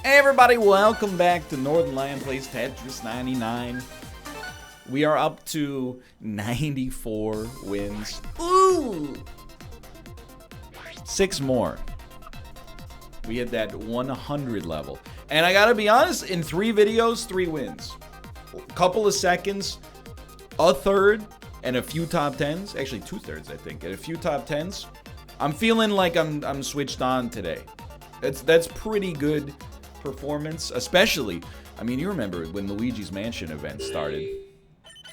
Hey everybody, welcome back to Northernlion plays Tetris 99. We are up to 94 wins. Ooh! 6 more. We hit that 100 level. And I gotta be honest, in 3 videos, 3 wins. A couple of seconds, a third, and a few top 10s. Actually, 2/3, I think. And a few top 10s. I'm feeling like I'm switched on today. That's pretty good performance, especially, I mean, you remember when Luigi's Mansion event started.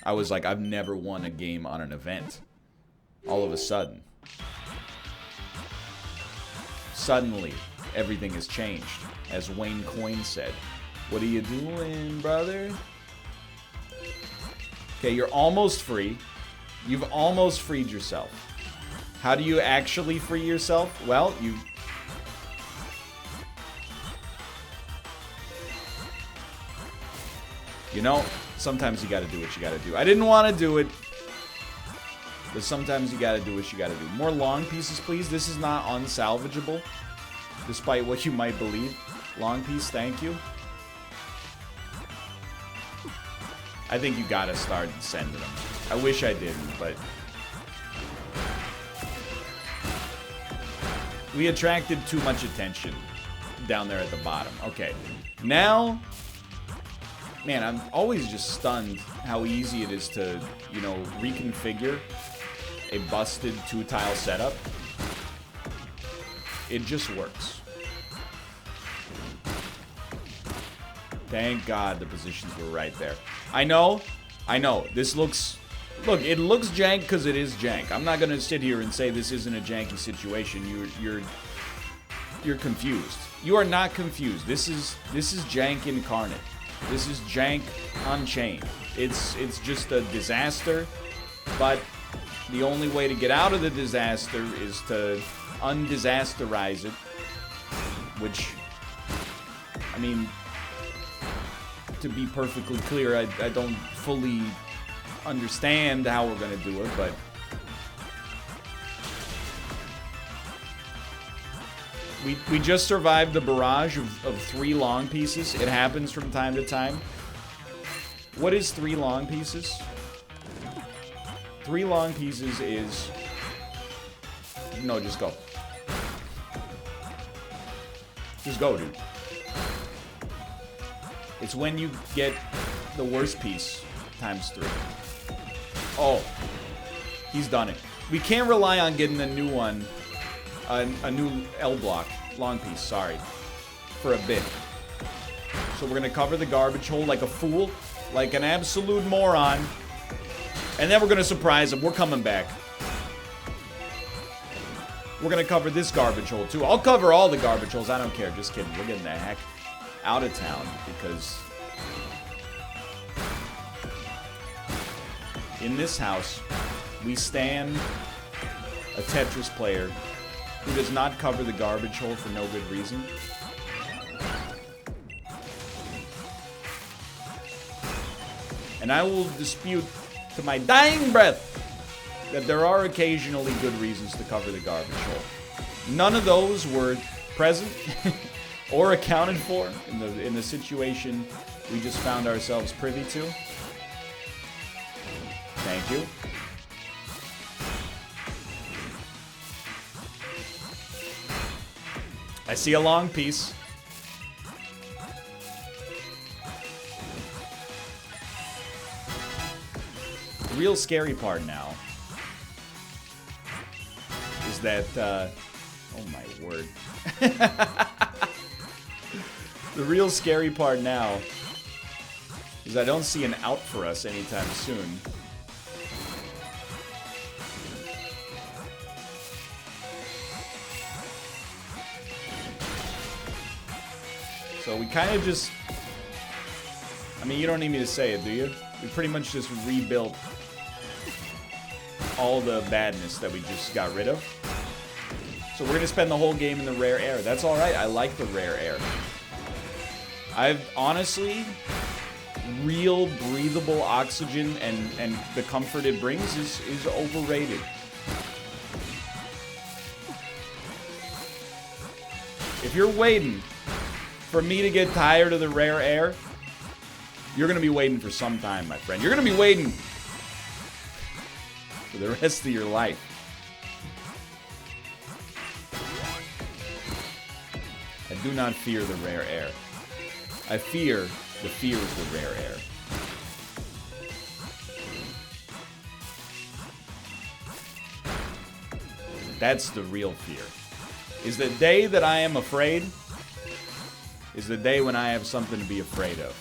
I was like, I've never won a game on an event. All of a sudden. Suddenly, everything has changed. As Wayne Coyne said. What are you doing, brother? Okay, you're almost free. You've almost freed yourself. How do you actually free yourself? Well, you know, sometimes you gotta do what you gotta do. I didn't want to do it, but sometimes you gotta do what you gotta do. More long pieces, please. This is not unsalvageable, despite what you might believe. Long piece, thank you. I think you gotta start sending them. I wish I didn't, but we attracted too much attention down there at the bottom. Okay, now, man, I'm always just stunned how easy it is to, you know, reconfigure a busted 2-tile setup. It just works. Thank God the positions were right there. I know. This looks... Look, it looks jank because it is jank. I'm not going to sit here and say this isn't a janky situation. You're confused. You are not confused. This is jank incarnate. This is jank unchained. It's just a disaster, but the only way to get out of the disaster is to undisasterize it, which, I mean, to be perfectly clear, I don't fully understand how we're gonna do it, but we just survived the barrage of 3 long pieces. It happens from time to time. What is 3 long pieces? 3 long pieces is... No, just go. Just go, dude. It's when you get the worst piece times 3. Oh, he's done it. We can't rely on getting a new one, a new L block, long piece, sorry, for a bit. So we're gonna cover the garbage hole like a fool, like an absolute moron, and then we're gonna surprise him. We're coming back. We're gonna cover this garbage hole too. I'll cover all the garbage holes, I don't care, just kidding. We're getting the heck out of town because in this house, we stand a Tetris player who does not cover the garbage hole for no good reason. And I will dispute to my dying breath that there are occasionally good reasons to cover the garbage hole. None of those were present or accounted for in the situation we just found ourselves privy to. Thank you. I see a long piece. The real scary part now is that, oh my word. The real scary part now is I don't see an out for us anytime soon. So we kind of just... I mean, you don't need me to say it, do you? We pretty much just rebuilt all the badness that we just got rid of. So we're going to spend the whole game in the rare air. That's alright. I like the rare air. I've honestly... real breathable oxygen and the comfort it brings is overrated. If you're waiting for me to get tired of the rare air, you're going to be waiting for some time, my friend. You're going to be waiting for the rest of your life. I do not fear the rare air. I fear the fear of the rare air. That's the real fear. Is the day that I am afraid is the day when I have something to be afraid of.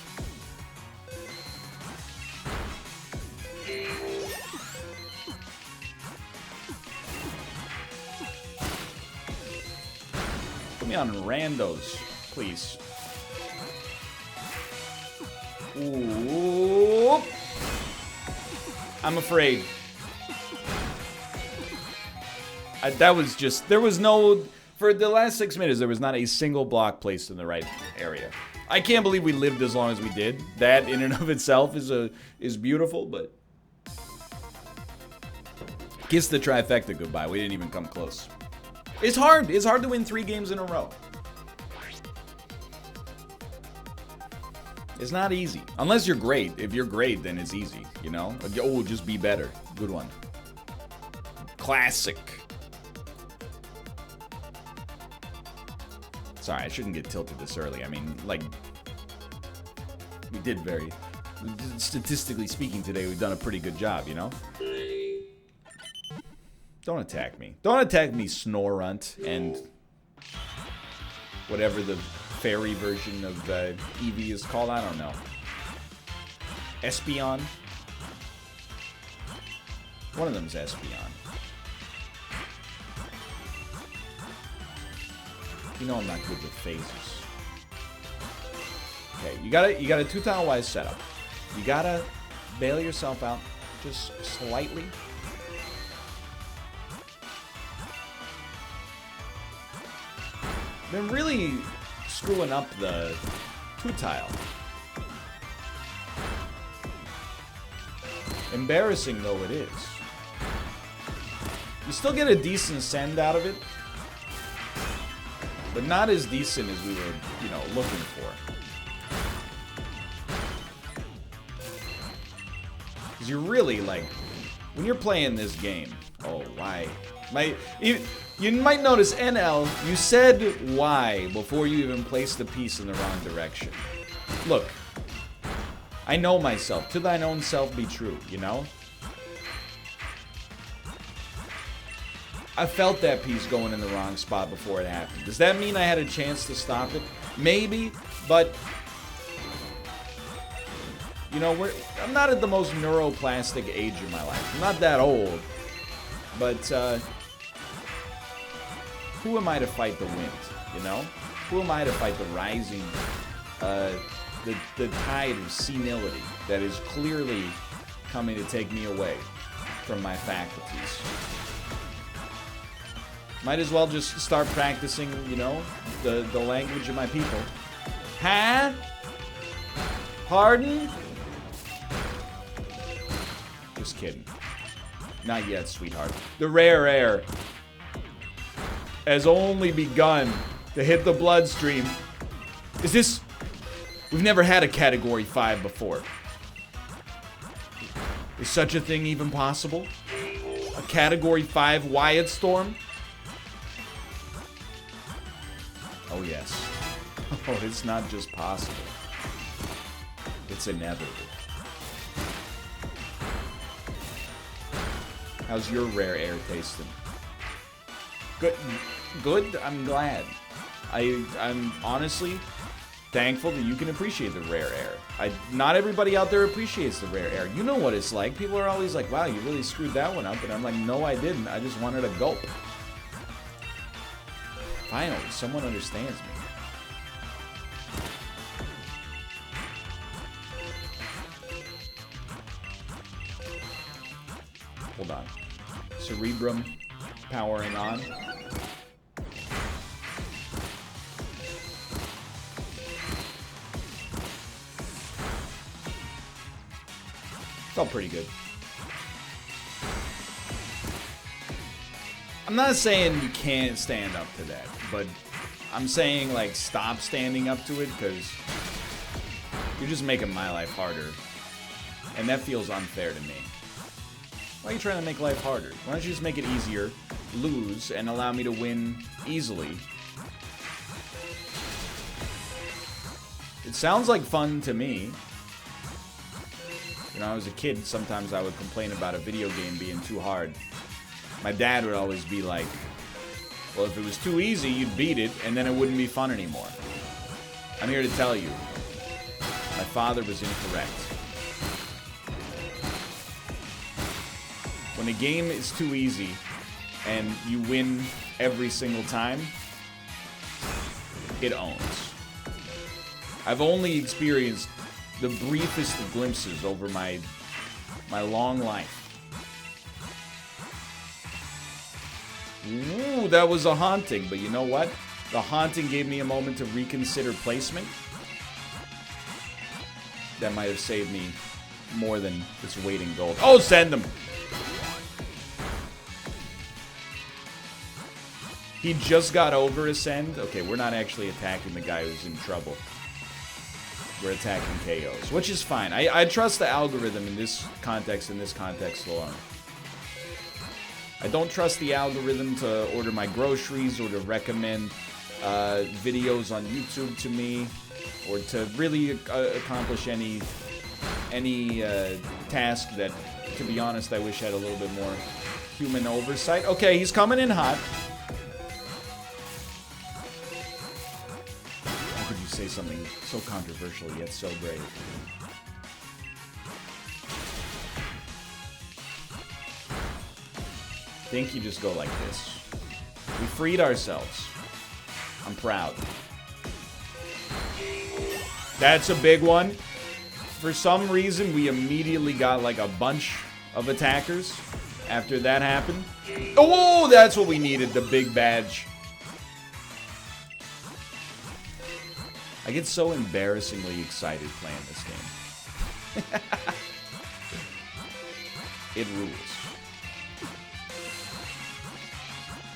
Put me on randos, please. Ooh. I'm afraid. That was just, there was no, for the last 6 minutes, there was not a single block placed in the right area. I can't believe we lived as long as we did. That in and of itself is beautiful, but kiss the trifecta goodbye. We didn't even come close. It's hard. It's hard to win 3 games in a row. It's not easy. Unless you're great. If you're great, then it's easy, you know? Oh, just be better. Good one. Classic. Sorry, I shouldn't get tilted this early. I mean, like, we did very, statistically speaking today, we've done a pretty good job, you know? Don't attack me. Don't attack me, Snorunt, and whatever the fairy version of Eevee is called. I don't know. Espeon? One of them's Espeon. You know I'm not good with phases. Okay, you got a 2-tile wise setup. You gotta bail yourself out just slightly. Been really screwing up the 2-tile. Embarrassing though it is. You still get a decent send out of it, but not as decent as we were, you know, looking for. Because you're really, like, when you're playing this game, oh, why? You might notice, NL, you said why before you even placed the piece in the wrong direction. Look, I know myself. To thine own self be true, you know? I felt that piece going in the wrong spot before it happened. Does that mean I had a chance to stop it? Maybe, but you know, I'm not at the most neuroplastic age in my life. I'm not that old, but who am I to fight the wind? You know, who am I to fight the rising, the tide of senility that is clearly coming to take me away from my faculties? Might as well just start practicing, you know, the language of my people. Huh? Pardon? Just kidding. Not yet, sweetheart. The rare air has only begun to hit the bloodstream. Is this... We've never had a Category 5 before. Is such a thing even possible? A Category 5 Wyatt Storm? Oh, yes. Oh, it's not just possible. It's inevitable. How's your rare air tasting? Good. Good? I'm glad. I'm honestly thankful that you can appreciate the rare air. Not everybody out there appreciates the rare air. You know what it's like. People are always like, wow, you really screwed that one up. And I'm like, no, I didn't. I just wanted a gulp. Finally, someone understands me. Hold on. Cerebrum powering on. Felt pretty good. I'm not saying you can't stand up to that, but I'm saying, like, stop standing up to it, because you're just making my life harder. And that feels unfair to me. Why are you trying to make life harder? Why don't you just make it easier, lose, and allow me to win easily? It sounds like fun to me. When I was a kid, sometimes I would complain about a video game being too hard. My dad would always be like, well, if it was too easy, you'd beat it, and then it wouldn't be fun anymore. I'm here to tell you, my father was incorrect. When a game is too easy, and you win every single time, it owns. I've only experienced the briefest of glimpses over my long life. Ooh, that was a haunting, but you know what? The haunting gave me a moment to reconsider placement. That might have saved me more than this weight in gold. Oh, send them! He just got over a send. Okay, we're not actually attacking the guy who's in trouble. We're attacking KOs, which is fine. I trust the algorithm in this context alone. I don't trust the algorithm to order my groceries or to recommend videos on YouTube to me, or to really accomplish any task that, to be honest, I wish had a little bit more human oversight. Okay, he's coming in hot. How could you say something so controversial yet so brave? I think you just go like this. We freed ourselves. I'm proud. That's a big one. For some reason, we immediately got like a bunch of attackers after that happened. Oh, that's what we needed, the big badge. I get so embarrassingly excited playing this game. It rules.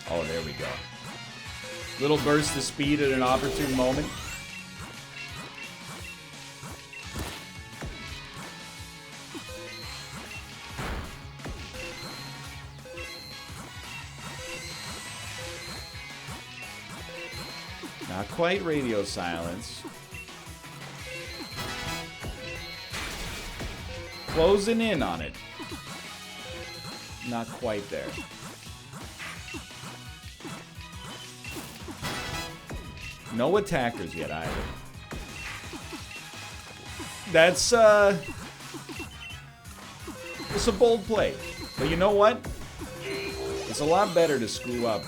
Oh, there we go. Little burst of speed at an opportune moment. Not quite radio silence. Closing in on it. Not quite there. No attackers yet either. That's it's a bold play. But you know what? It's a lot better to screw up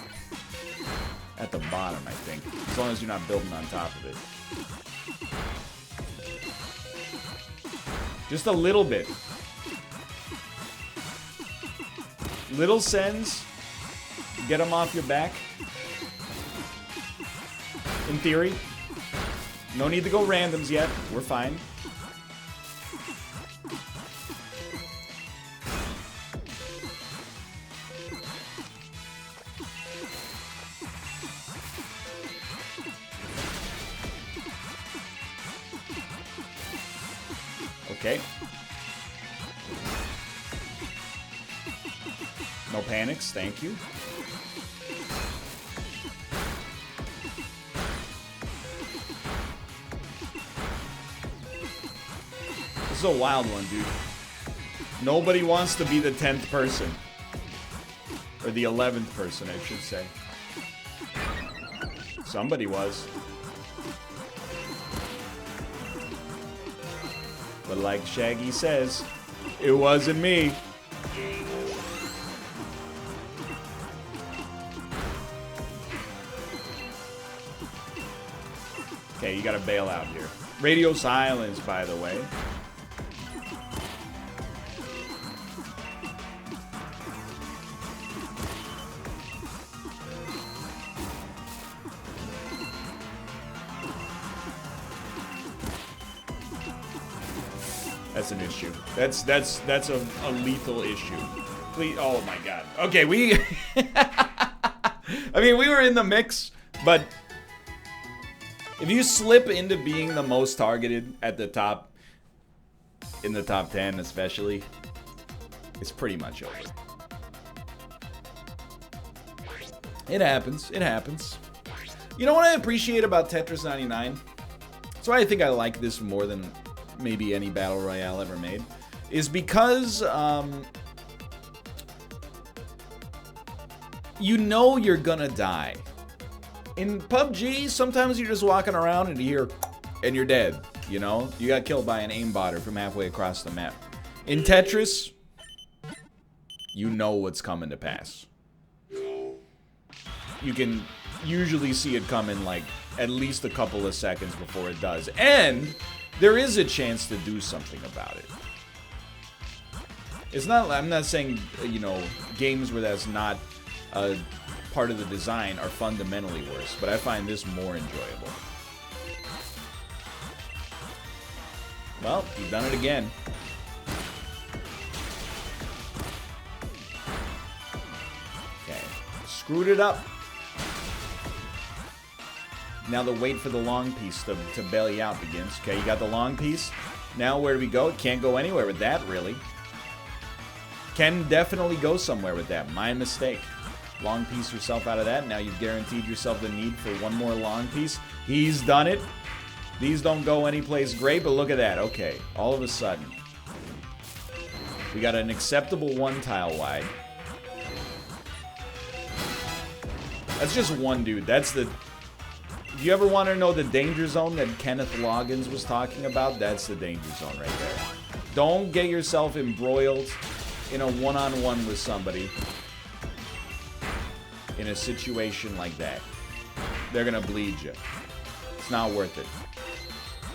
at the bottom, I think. As long as you're not building on top of it. Just a little bit. Little sends. Get them off your back. In theory. No need to go randoms yet. We're fine. Okay. No panics, thank you. This is a wild one, dude. Nobody wants to be the 10th person. Or the 11th person, I should say. Somebody was. But like Shaggy says, it wasn't me. Okay, you gotta bail out here. Radio silence, by the way. That's an issue. That's a lethal issue. Please, oh my god. Okay, we I mean, we were in the mix, but If you slip into being the most targeted at the top, in the top 10 especially, it's pretty much over. It happens. It happens. You know what I appreciate about Tetris 99? That's why I think I like this more than maybe any Battle Royale ever made. Is because, you know you're gonna die. In PUBG, sometimes you're just walking around and you hear, and you're dead, you know? You got killed by an aimbotter from halfway across the map. In Tetris, you know what's coming to pass. You can usually see it coming like at least a couple of seconds before it does. And there is a chance to do something about it. It's not, I'm not saying, you know, games where that's not a part of the design are fundamentally worse, but I find this more enjoyable. Well, you've done it again. Okay, screwed it up. Now the wait for the long piece to bail you out begins. Okay, you got the long piece. Now where do we go? Can't go anywhere with that, really. Can definitely go somewhere with that. My mistake. Long piece yourself out of that. Now you've guaranteed yourself the need for one more long piece. He's done it. These don't go anyplace great, but look at that. Okay, all of a sudden, we got an acceptable one tile wide. That's just one dude. That's the... If you ever want to know the danger zone that Kenneth Loggins was talking about, that's the danger zone right there. Don't get yourself embroiled in a one-on-one with somebody in a situation like that. They're gonna bleed you. It's not worth it.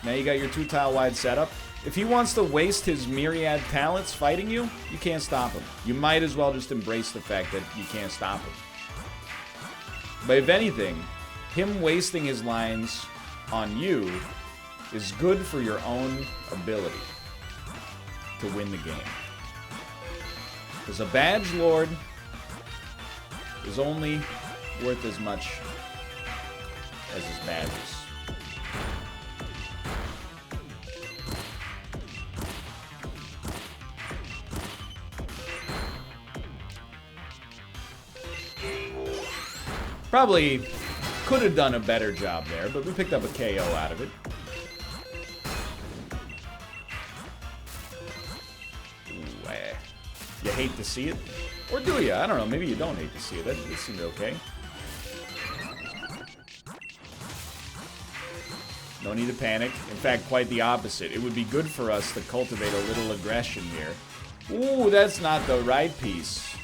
Now you got your 2-tile wide setup. If he wants to waste his myriad talents fighting you, you can't stop him. You might as well just embrace the fact that you can't stop him. But if anything, him wasting his lines on you is good for your own ability to win the game. Because a badge lord is only worth as much as his badges. Probably could have done a better job there, but we picked up a KO out of it. Ooh, you hate to see it? Or do you? I don't know. Maybe you don't hate to see it. That seemed okay. No need to panic. In fact, quite the opposite. It would be good for us to cultivate a little aggression here. Ooh, that's not the right piece.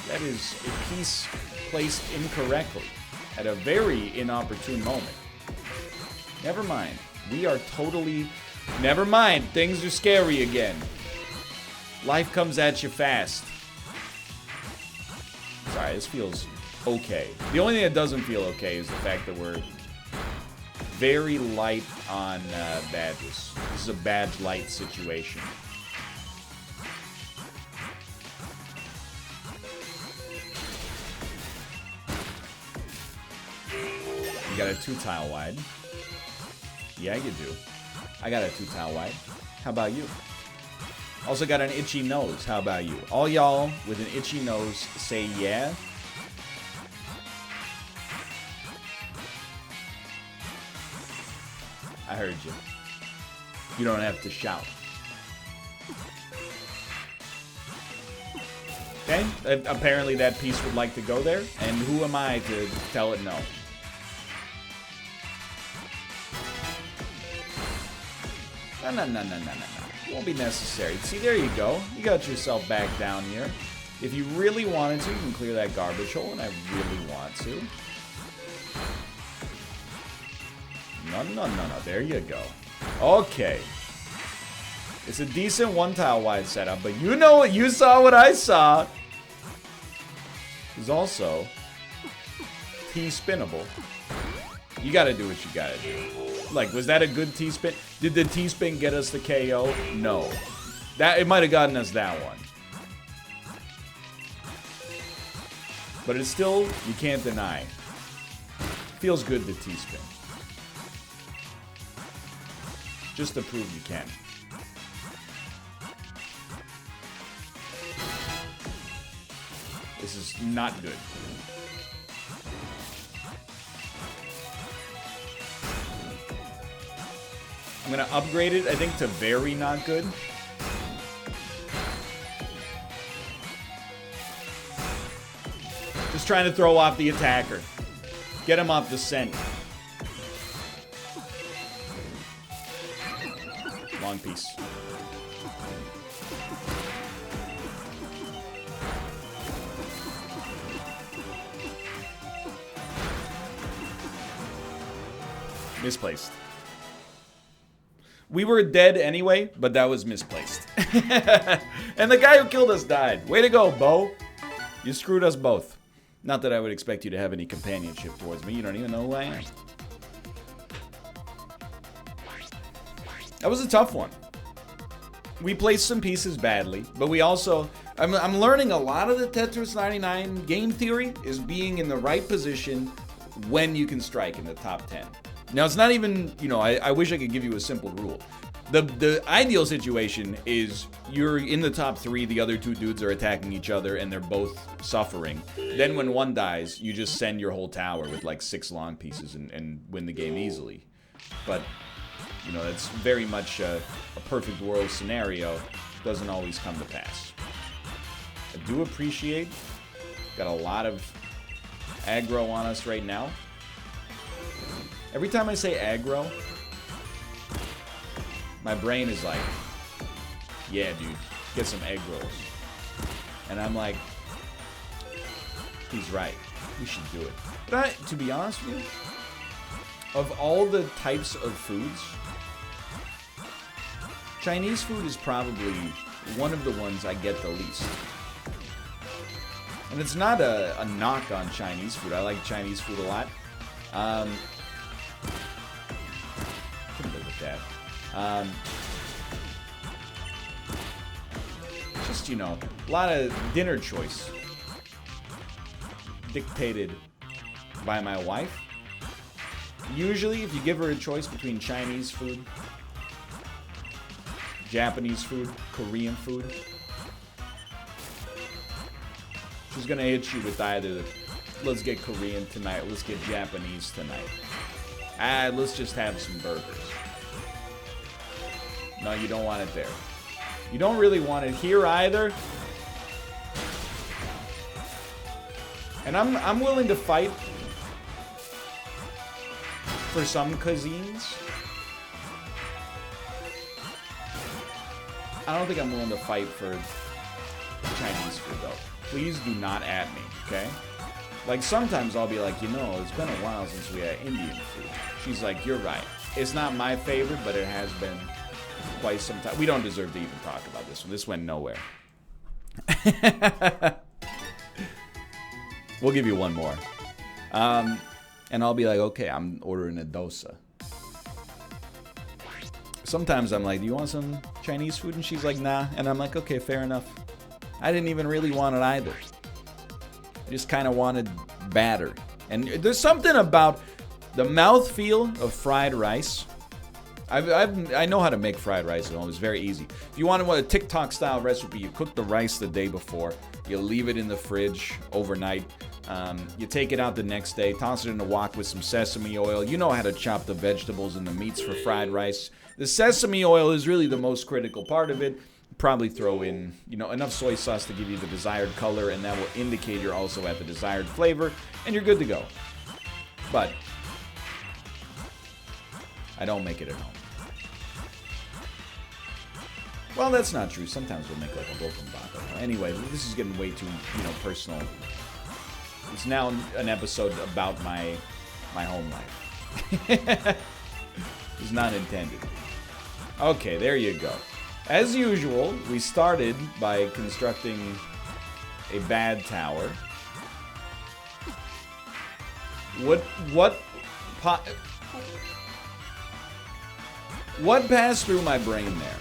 That is a piece placed incorrectly at a very inopportune moment. Never mind. We are totally... Never mind. Things are scary again. Life comes at you fast. Sorry, this feels okay. The only thing that doesn't feel okay is the fact that we're very light on badges. This is a badge light situation. You got a 2-tile wide. Yeah, you do. I got a 2-tile wide. How about you? Also got an itchy nose. How about you? All y'all with an itchy nose say yeah. I heard you. You don't have to shout. Okay? Apparently that piece would like to go there. And who am I to tell it no? No. It won't be necessary. See, there you go. You got yourself back down here. If you really wanted to, you can clear that garbage hole, and I really want to. No. There you go. Okay. It's a decent 1-tile wide setup, but you know what? You saw what I saw. It's also T-spinnable. You gotta do what you gotta do. Like, was that a good T-spin? Did the T-spin get us the KO? No. It might have gotten us that one. But it's still, you can't deny. Feels good, the T-spin. Just to prove you can. This is not good. I'm gonna upgrade it, I think, to very not good. Just trying to throw off the attacker. Get him off the scent. Long piece. Misplaced. We were dead anyway, but that was misplaced. And the guy who killed us died. Way to go, Bo. You screwed us both. Not that I would expect you to have any companionship towards me. You don't even know who I am. That was a tough one. We placed some pieces badly, but we also... I'm learning a lot of the Tetris 99 game theory is being in the right position when you can strike in the top 10. Now, it's not even, you know, I wish I could give you a simple rule. The ideal situation is you're in the top 3, the other 2 dudes are attacking each other, and they're both suffering. Then when one dies, you just send your whole tower with like 6 long pieces and win the game easily. But, you know, that's very much a perfect world scenario. Doesn't always come to pass. I do appreciate, got a lot of aggro on us right now. Every time I say aggro, my brain is like, yeah, dude, get some egg rolls. And I'm like, he's right. We should do it. But to be honest with you, of all the types of foods, Chinese food is probably one of the ones I get the least. And it's not a knock on Chinese food. I like Chinese food a lot. Can live with that. Just, you know, a lot of dinner choice dictated by my wife. Usually, if you give her a choice between Chinese food, Japanese food, Korean food, she's gonna hit you with either, let's get Korean tonight, let's get Japanese tonight. Let's just have some burgers. No, you don't want it there. You don't really want it here either. And I'm willing to fight for some cuisines. I don't think I'm willing to fight for Chinese food, though. Please do not at me, okay? Like, sometimes I'll be like, you know, it's been a while since we had Indian food. She's like, you're right. It's not my favorite, but it has been quite some time. We don't deserve to even talk about this one. This went nowhere. We'll give you one more. And I'll be like, okay, I'm ordering a dosa. Sometimes I'm like, do you want some Chinese food? And she's like, nah. And I'm like, okay, fair enough. I didn't even really want it either. I just kind of wanted batter. And there's something about the mouthfeel of fried rice. I know how to make fried rice at home. It's very easy. If you want a TikTok-style recipe, you cook the rice the day before. You leave it in the fridge overnight. You take it out the next day, toss it in a wok with some sesame oil. You know how to chop the vegetables and the meats for fried rice. The sesame oil is really the most critical part of it. Probably throw in, you know, enough soy sauce to give you the desired color, and that will indicate you're also at the desired flavor, and you're good to go. But I don't make it at home. Well, that's not true. Sometimes we'll make like a bokkeumbap. Anyway, this is getting way too, you know, personal. It's now an episode about my home life. It's not intended. Okay, there you go. As usual, we started by constructing a bad tower. What passed through my brain there?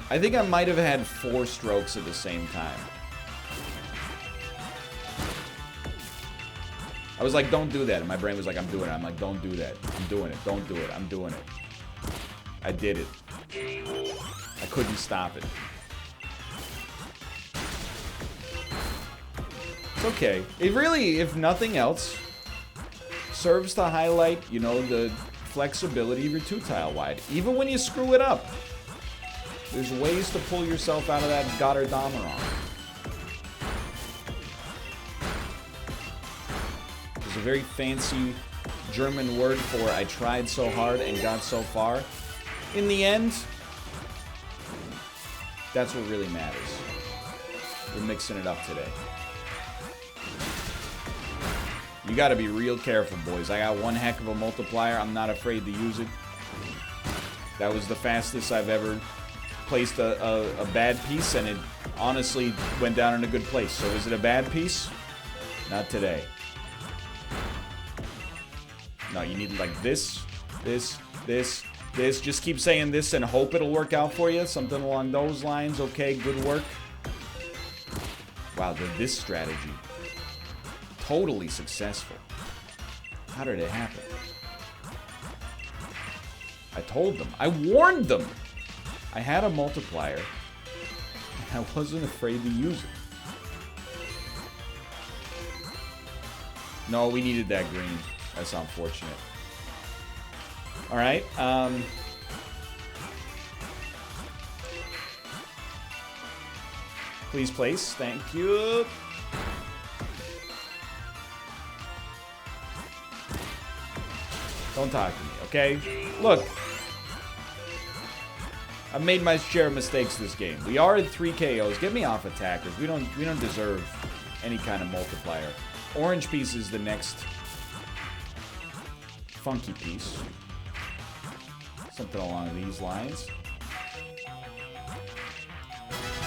I think I might have had 4 strokes at the same time. I was like, don't do that. And my brain was like, I'm doing it. I'm like, don't do that. I'm doing it. Don't do it. I'm doing it. I did it. I couldn't stop it. It's okay. It really, if nothing else, serves to highlight, you know, the flexibility of your 2-tile wide. Even when you screw it up, there's ways to pull yourself out of that Gotterdammerung. There's a very fancy German word for I tried so hard and got so far. In the end, that's what really matters. We're mixing it up today. You gotta be real careful, boys. I got one heck of a multiplier. I'm not afraid to use it. That was the fastest I've ever placed a bad piece, and it honestly went down in a good place. So is it a bad piece? Not today. No, you need like this, this, this, this. Just keep saying this and hope it'll work out for you. Something along those lines. Okay, good work. Wow, this strategy. Totally successful. How did it happen? I told them. I warned them. I had a multiplier. And I wasn't afraid to use it. No, we needed that green. That's unfortunate. Alright, please place. Thank you. Don't talk to me, okay? Look. I've made my share of mistakes this game. We are at 3 KOs. Get me off attackers. We don't deserve any kind of multiplier. Orange piece is the next funky piece. Something along these lines.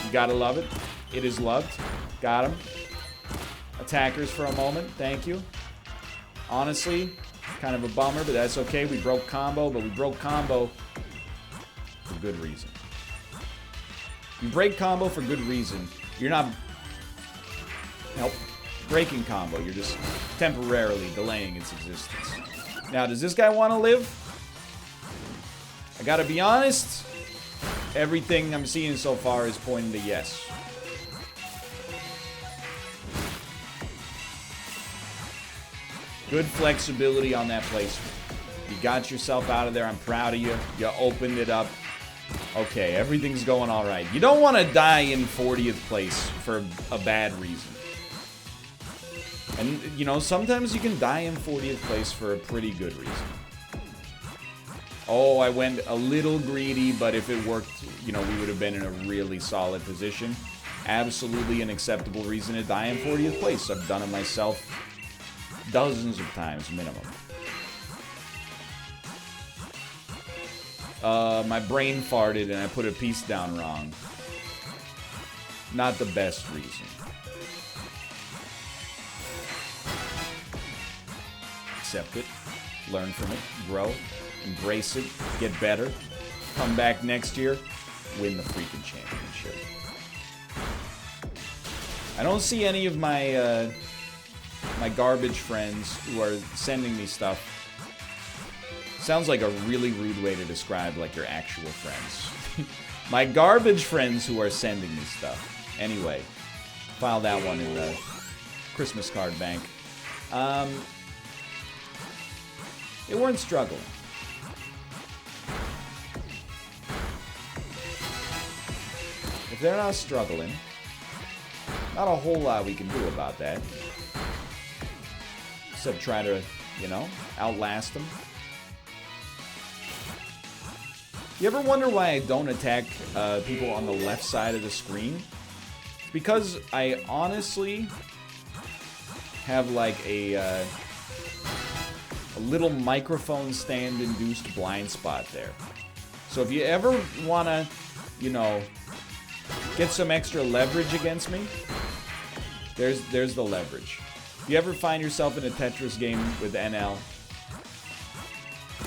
You gotta love it. It is loved. Got him. Attackers for a moment. Thank you. Honestly, kind of a bummer, but that's okay. We broke combo, but we broke combo for good reason. You break combo for good reason. You're not breaking combo. You're just temporarily delaying its existence. Now, does this guy want to live? I gotta be honest. Everything I'm seeing so far is pointing to yes. Good flexibility on that placement. You got yourself out of there. I'm proud of you. You opened it up. Okay, everything's going all right. You don't want to die in 40th place for a bad reason. And, you know, sometimes you can die in 40th place for a pretty good reason. Oh, I went a little greedy, but if it worked, you know, we would have been in a really solid position. Absolutely an acceptable reason to die in 40th place. I've done it myself dozens of times minimum. My brain farted and I put a piece down wrong. Not the best reason. Accept it, learn from it, grow, embrace it, get better, come back next year, win the freaking championship. I don't see any of my my garbage friends who are sending me stuff. Sounds like a really rude way to describe like your actual friends. My garbage friends who are sending me stuff. Anyway, file that one in the Christmas card bank. They weren't struggling. If they're not struggling, not a whole lot we can do about that. Except try to, you know, outlast them. You ever wonder why I don't attack people on the left side of the screen? It's because I honestly have like a little microphone stand induced blind spot there. So if you ever want to, you know, get some extra leverage against me, there's the leverage. If you ever find yourself in a Tetris game with NL,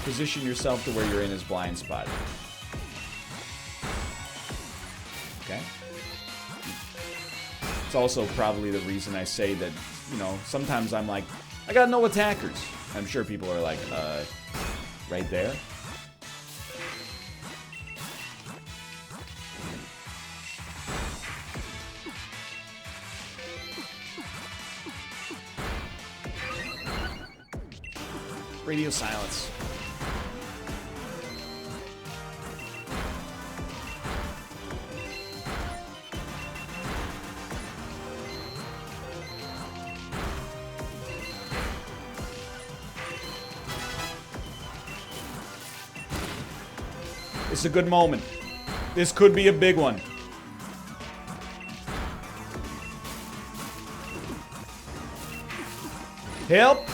position yourself to where you're in his blind spot. Okay? It's also probably the reason I say that, you know, sometimes I'm like, I got no attackers. I'm sure people are like, right there? Radio silence. It's a good moment. This could be a big one. Help!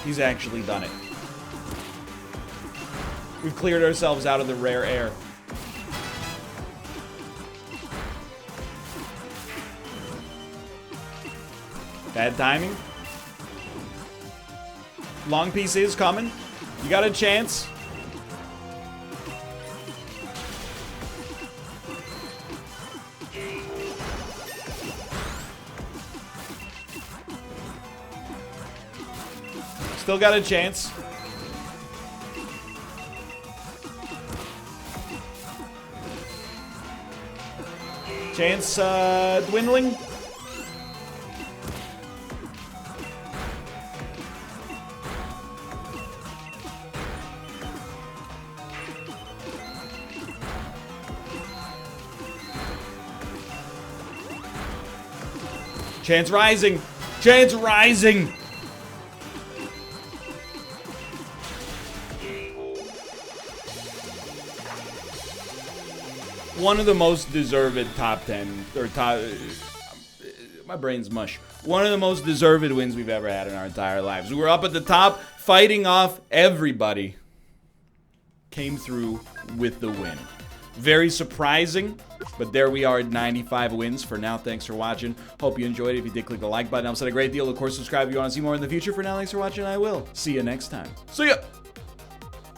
He's actually done it. We've cleared ourselves out of the rare air. Bad timing. Long piece is coming. You got a chance. Still got a chance. Chance dwindling. Chance rising. Chance rising. One of the most deserved top 10, or top, my brain's mush. One of the most deserved wins we've ever had in our entire lives. We were up at the top, fighting off everybody. Came through with the win. Very surprising, but there we are at 95 wins for now. Thanks for watching. Hope you enjoyed it. If you did, click the like button. Helps out a great deal. Of course, subscribe if you want to see more in the future. For now, thanks for watching. I will see you next time. See ya!